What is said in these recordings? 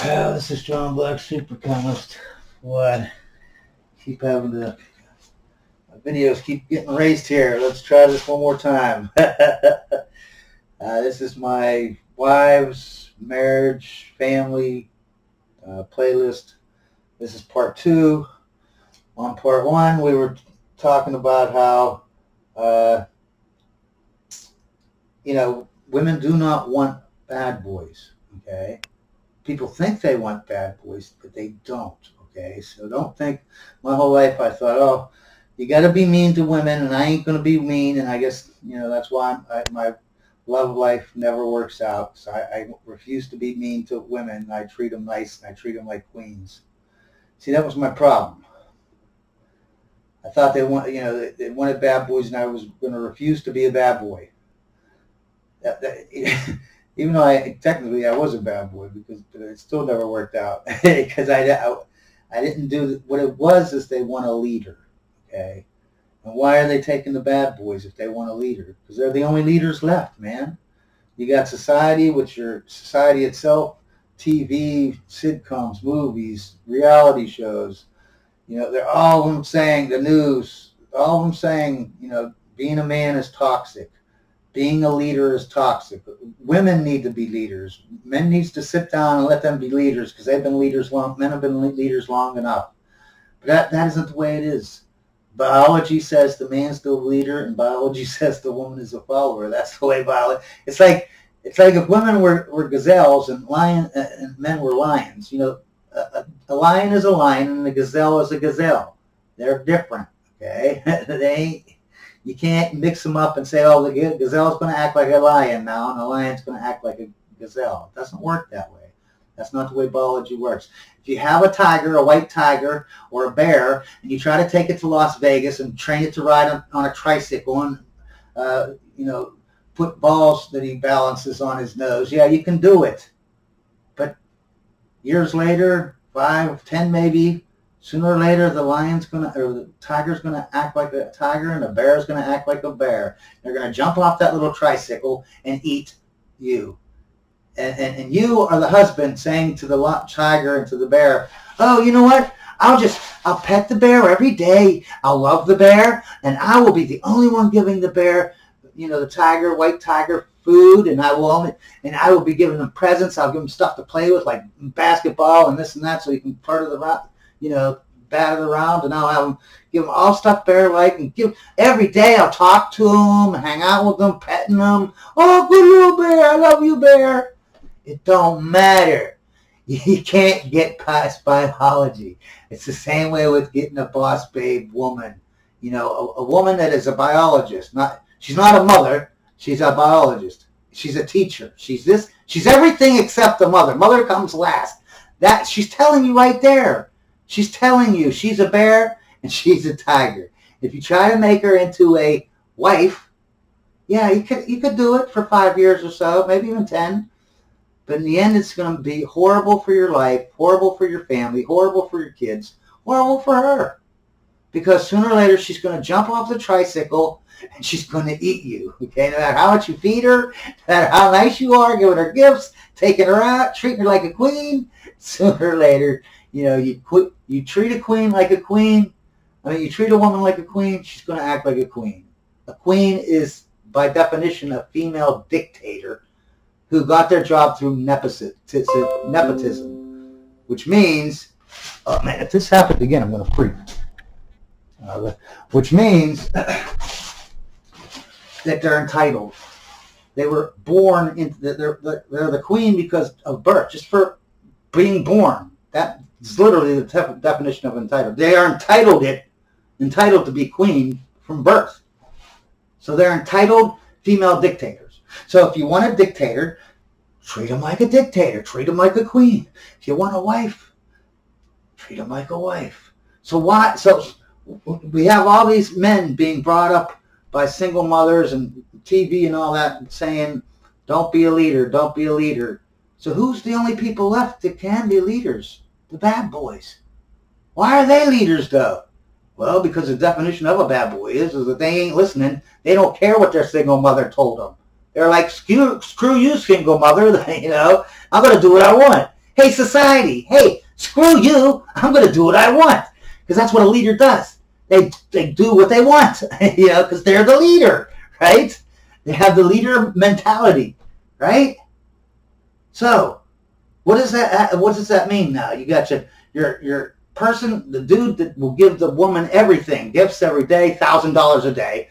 Oh, this is John Black, Super Chemist. What? Keep having to. My videos keep getting raised here. Let's try this one more time. This is my wives, marriage, family playlist. This is part 2. On part 1, we were talking about how, women do not want bad boys, okay? People think they want bad boys, but they don't, okay? So don't think my whole life I thought, oh, you got to be mean to women, and I ain't going to be mean, and I guess, that's why my love life never works out. So I refuse to be mean to women. I treat them nice, and I treat them like queens. See, that was my problem. I thought they wanted bad boys, and I was going to refuse to be a bad boy. Even though technically I was a bad boy, because it still never worked out because I didn't do what it was. Is they want a leader, okay? And why are they taking the bad boys if they want a leader? Because they're the only leaders left, man. You got society, which your society itself, TV, sitcoms, movies, reality shows. They're all of them saying, the news, all of them saying, being a man is toxic. Being a leader is toxic. Women need to be leaders. Men needs to sit down and let them be leaders because they've been leaders long. Men have been leaders long enough. But that isn't the way it is. Biology says the man's the leader, and biology says the woman is a follower. That's the way biology. It's like if women were gazelles and and men were lions. A lion is a lion and a gazelle is a gazelle. They're different. Okay, they ain't. You can't mix them up and say, oh, the gazelle's going to act like a lion now, and the lion's going to act like a gazelle. It doesn't work that way. That's not the way biology works. If you have a tiger, a white tiger, or a bear, and you try to take it to Las Vegas and train it to ride on a tricycle and, put balls that he balances on his nose, yeah, you can do it. But years later, 5, 10 maybe, sooner or later, the tiger's gonna act like a tiger, and the bear's gonna act like a bear. They're gonna jump off that little tricycle and eat you. And you are the husband saying to the tiger and to the bear, oh, you know what? I'll pet the bear every day. I'll love the bear, and I will be the only one giving the bear, the tiger, white tiger, food, and I will be giving them presents. I'll give them stuff to play with, like basketball and this and that, so you can part of the round. Bat it around, and I'll give them all stuff bear-like, and every day I'll talk to them, hang out with them, petting them. Oh, good little bear, I love you, bear. It don't matter. You can't get past biology. It's the same way with getting a boss babe woman. A woman that is a biologist. She's not a mother. She's a biologist. She's a teacher. She's everything except a mother. Mother comes last. That she's telling you right there. She's telling you she's a bear and she's a tiger. If you try to make her into a wife, yeah, you could do it for 5 years or so, maybe even 10. But in the end, it's going to be horrible for your life, horrible for your family, horrible for your kids, horrible for her. Because sooner or later, she's going to jump off the tricycle and she's going to eat you. Okay, no matter how much you feed her, no matter how nice you are, giving her gifts, taking her out, treating her like a queen, sooner or later, you treat a queen like a queen. You treat a woman like a queen, she's going to act like a queen. A queen is, by definition, a female dictator who got their job through nepotism, which means, oh man, if this happens again, I'm going to freak. Which means that they're entitled. They were born into they're the queen because of birth, just for being born. That's literally the definition of entitled. They are entitled to be queen from birth. So they're entitled female dictators. So if you want a dictator, treat him like a dictator. Treat him like a queen. If you want a wife, treat him like a wife. So we have all these men being brought up by single mothers and TV and all that saying, don't be a leader, don't be a leader. So who's the only people left that can be leaders? The bad boys. Why are they leaders, though? Well, because the definition of a bad boy is that they ain't listening. They don't care what their single mother told them. They're like, screw you, single mother. I'm going to do what I want. Hey, society, hey, screw you. I'm going to do what I want. Because that's what a leader does. They do what they want, because they're the leader, right? They have the leader mentality, right? So, what does that mean now? You got your person, the dude that will give the woman everything, gifts every day, $1,000 a day,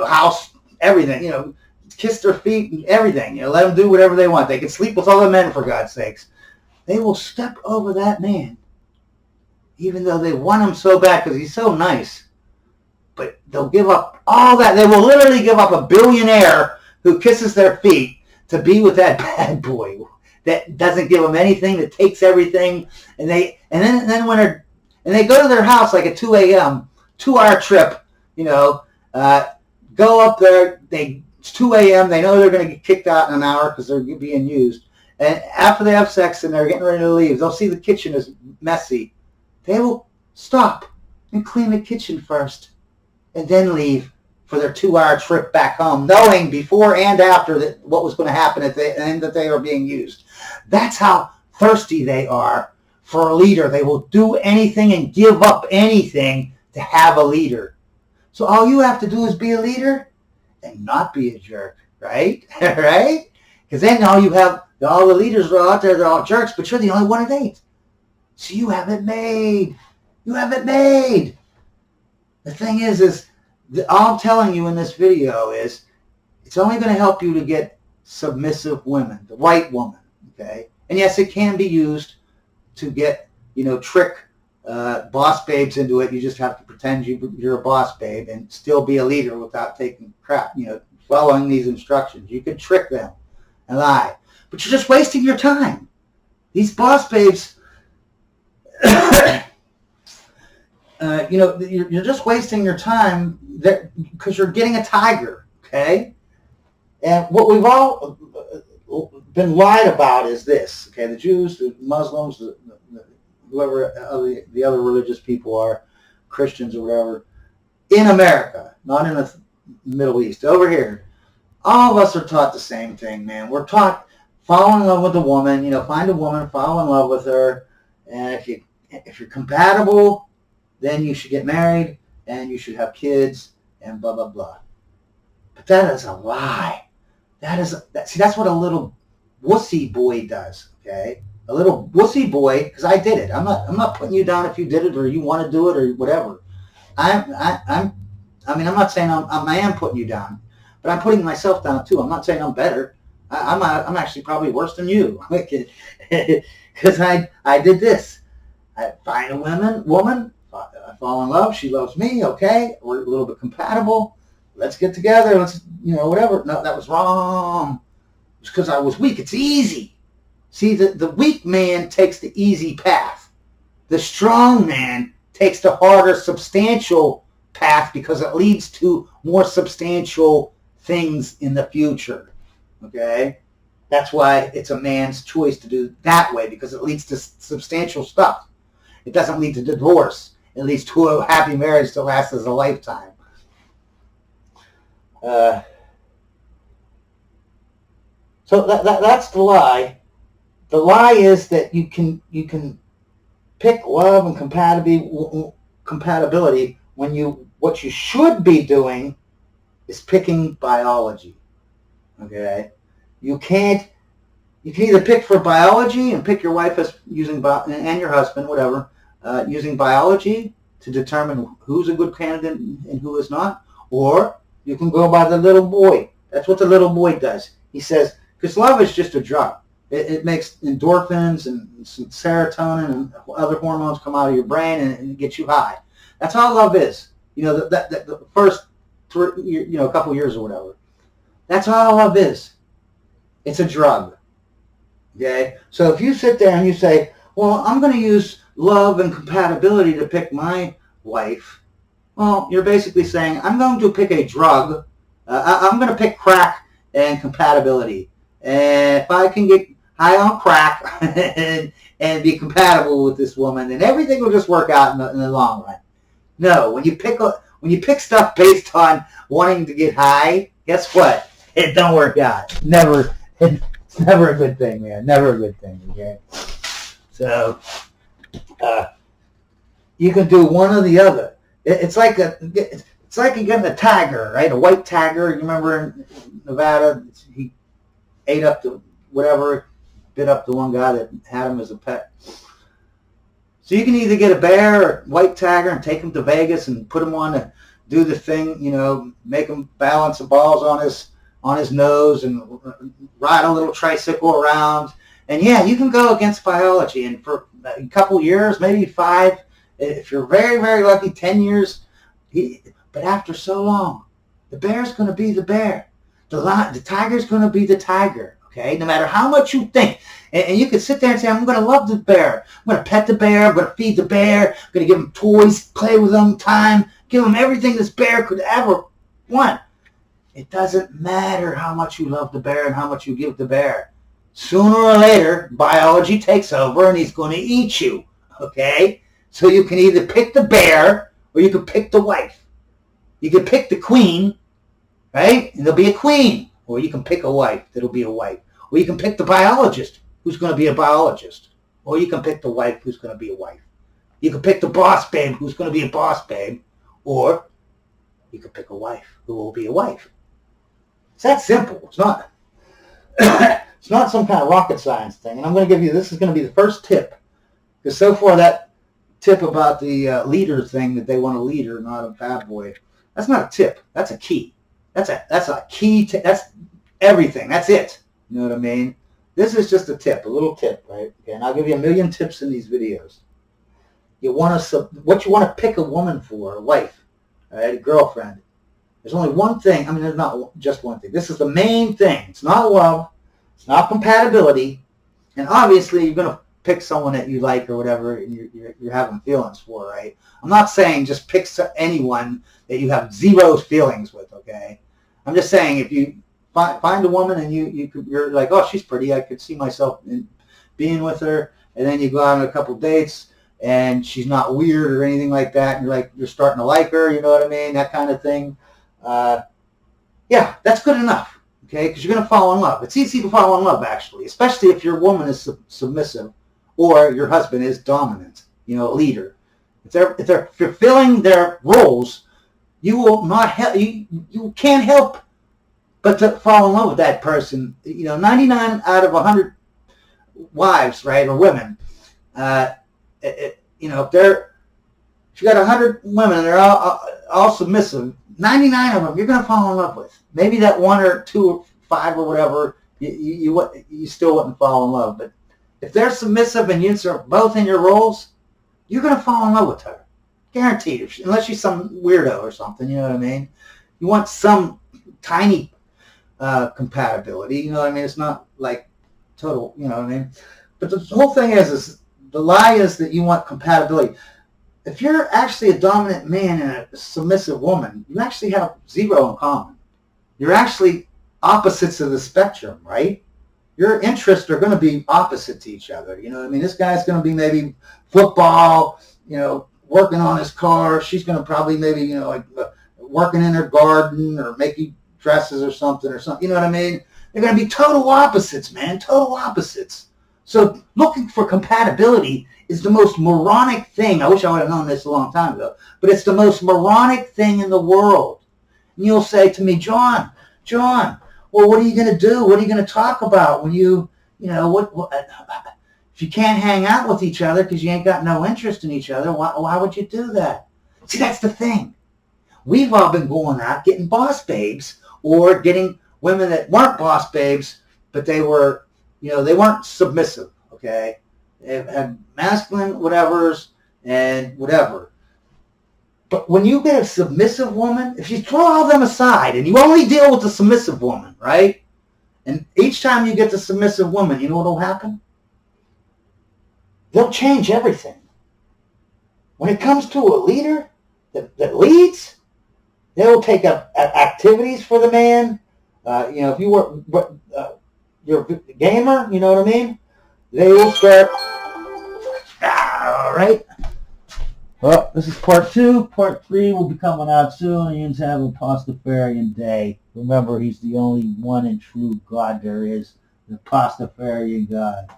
house, everything, kiss their feet and everything, let them do whatever they want. They can sleep with all the men, for God's sakes. They will step over that man, even though they want him so bad because he's so nice. But they'll give up all that. They will literally give up a billionaire who kisses their feet to be with that bad boy that doesn't give them anything, that takes everything, and then when they go to their house like at 2 a.m., 2-hour trip, go up there. It's 2 a.m. They know they're going to get kicked out in an hour because they're being used. And after they have sex and they're getting ready to leave, they'll see the kitchen is messy. They will stop and clean the kitchen first and then leave for their 2-hour trip back home, knowing before and after that what was going to happen at the end that they are being used. That's how thirsty they are for a leader. They will do anything and give up anything to have a leader. So all you have to do is be a leader and not be a jerk, right? Right? Because then all the leaders are out there, they're all jerks, but you're the only one that ain't. So you have it made. You have it made. The thing is all I'm telling you in this video is it's only going to help you to get submissive women, the right woman, okay? And yes, it can be used to get, trick boss babes into it. You just have to pretend you're a boss babe and still be a leader without taking crap, following these instructions. You can trick them and lie. But you're just wasting your time. These boss babes, you're just wasting your time because you're getting a tiger, okay? And what we've all been lied about is this, okay? The Jews, the Muslims, whoever the other religious people are, Christians or whatever, in America, not in the Middle East, over here, all of us are taught the same thing, man. We're taught fall in love with a woman, find a woman, fall in love with her, and if you're compatible, then you should get married, and you should have kids, and blah, blah, blah. But that is a lie. That's what a little wussy boy does, okay? A little wussy boy, because I did it. I'm not putting you down if you did it or you want to do it or whatever. I'm not saying I am putting you down, but I'm putting myself down too. I'm not saying I'm better. I'm actually probably worse than you, because I did this. I find a woman, I fall in love. She loves me. Okay, we're a little bit compatible. Let's get together. Let's whatever. No, that was wrong. It's because I was weak. It's easy. See, the weak man takes the easy path. The strong man takes the harder, substantial path because it leads to more substantial things in the future. Okay? That's why it's a man's choice to do that way, because it leads to substantial stuff. It doesn't lead to divorce. It leads to a happy marriage that lasts as a lifetime. So that's the lie. The lie is that you can pick love and compatibility when what you should be doing is picking biology. Okay, you can either pick for biology and pick your wife as and your husband, whatever, using biology to determine who's a good candidate and who is not, or you can go by the little boy. That's what the little boy does. He says, because love is just a drug. It makes endorphins and some serotonin and other hormones come out of your brain and it gets you high. That's all love is. The first couple years or whatever. That's all love is. It's a drug. Okay? So if you sit there and you say, well, I'm going to use love and compatibility to pick my wife, well, you're basically saying, I'm going to pick a drug. I'm going to pick crack and compatibility. And if I can get high on crack and be compatible with this woman, then everything will just work out in the long run. No, when you pick stuff based on wanting to get high, guess what? It don't work out. Never. It's never a good thing, man. Never a good thing. Okay. So you can do one or the other. It's like you're getting a tiger, right? A white tiger. You remember in Nevada, he ate up the whatever, bit up the one guy that had him as a pet. So you can either get a bear or white tiger and take him to Vegas and put him on to do the thing, make him balance the balls on his nose and ride a little tricycle around. And yeah, you can go against biology. And for a couple years, maybe 5, if you're very, very lucky, 10 years. But after so long, the bear's going to be the bear. The tiger's going to be the tiger. Okay, no matter how much you think. And you can sit there and say, I'm going to love the bear. I'm going to pet the bear. I'm going to feed the bear. I'm going to give him toys, play with him, time, give him everything this bear could ever want. It doesn't matter how much you love the bear and how much you give the bear. Sooner or later, biology takes over and he's going to eat you. Okay? So you can either pick the bear or you can pick the wife. You can pick the queen, right? And there'll be a queen. Or you can pick a wife that'll be a wife. Or you can pick the biologist who's going to be a biologist. Or you can pick the wife who's going to be a wife. You can pick the boss babe who's going to be a boss babe. Or you can pick a wife who will be a wife. It's that simple. It's not it's not some kind of rocket science thing. And I'm going to give you, this is going to be the first tip. Because so far that tip about the leader thing, that they want a leader, not a bad boy, that's not a tip. That's a key. That's a key. That's everything. That's it. You know what I mean? This is just a tip, a little tip, right? Okay, and I'll give you a million tips in these videos. What you want to pick a woman for, a wife, right, a girlfriend. There's only one thing. I mean, there's not just one thing. This is the main thing. It's not love. It's not compatibility. And obviously, you're going to pick someone that you like or whatever, and you're having feelings for, right? I'm not saying just pick anyone that you have zero feelings with, okay? I'm just saying if you find a woman and you're like, oh, she's pretty, I could see myself in being with her, and then you go out on a couple dates and she's not weird or anything like that, and you're starting to like her, you know what I mean, that kind of thing. Yeah, that's good enough, okay? Because you're going to fall in love. It's easy to fall in love, actually, especially if your woman is submissive or your husband is dominant, a leader. If they're fulfilling their roles, you will not help. You can't help but to fall in love with that person. 99 out of 100 wives, right, or women. If you got 100 women and they're all submissive, 99 of them you're going to fall in love with. Maybe that 1 or 2 or 5 or whatever, you still wouldn't fall in love. But if they're submissive and you're both in your roles, you're going to fall in love with her. Guaranteed. Unless she's some weirdo or something, you know what I mean? You want some tiny compatibility, you know what I mean? It's not like total, you know what I mean? But the whole thing is the lie is that you want compatibility. If you're actually a dominant man and a submissive woman, you actually have zero in common. You're actually opposites of the spectrum, right? Your interests are going to be opposite to each other. You know what I mean? This guy's going to be maybe football, working on his car. She's going to probably maybe, working in her garden or making dresses or something. You know what I mean? They're going to be total opposites, man. Total opposites. So looking for compatibility is the most moronic thing. I wish I would have known this a long time ago. But it's the most moronic thing in the world. And you'll say to me, John, well, what are you going to do? What are you going to talk about when if you can't hang out with each other because you ain't got no interest in each other, why would you do that? See, that's the thing. We've all been going out getting boss babes or getting women that weren't boss babes, but they were, they weren't submissive, okay? They had masculine whatevers and whatever. But when you get a submissive woman, if you throw all them aside and you only deal with the submissive woman, right? And each time you get the submissive woman, you know what will happen? They'll change everything. When it comes to a leader that leads, they'll take up activities for the man. If you were you're a gamer, you know what I mean? They will start. All right. Well, this is part 2. Part 3 will be coming out soon. Ian's having a Pastafarian day. Remember, he's the only one and true God there is, the Pastafarian God.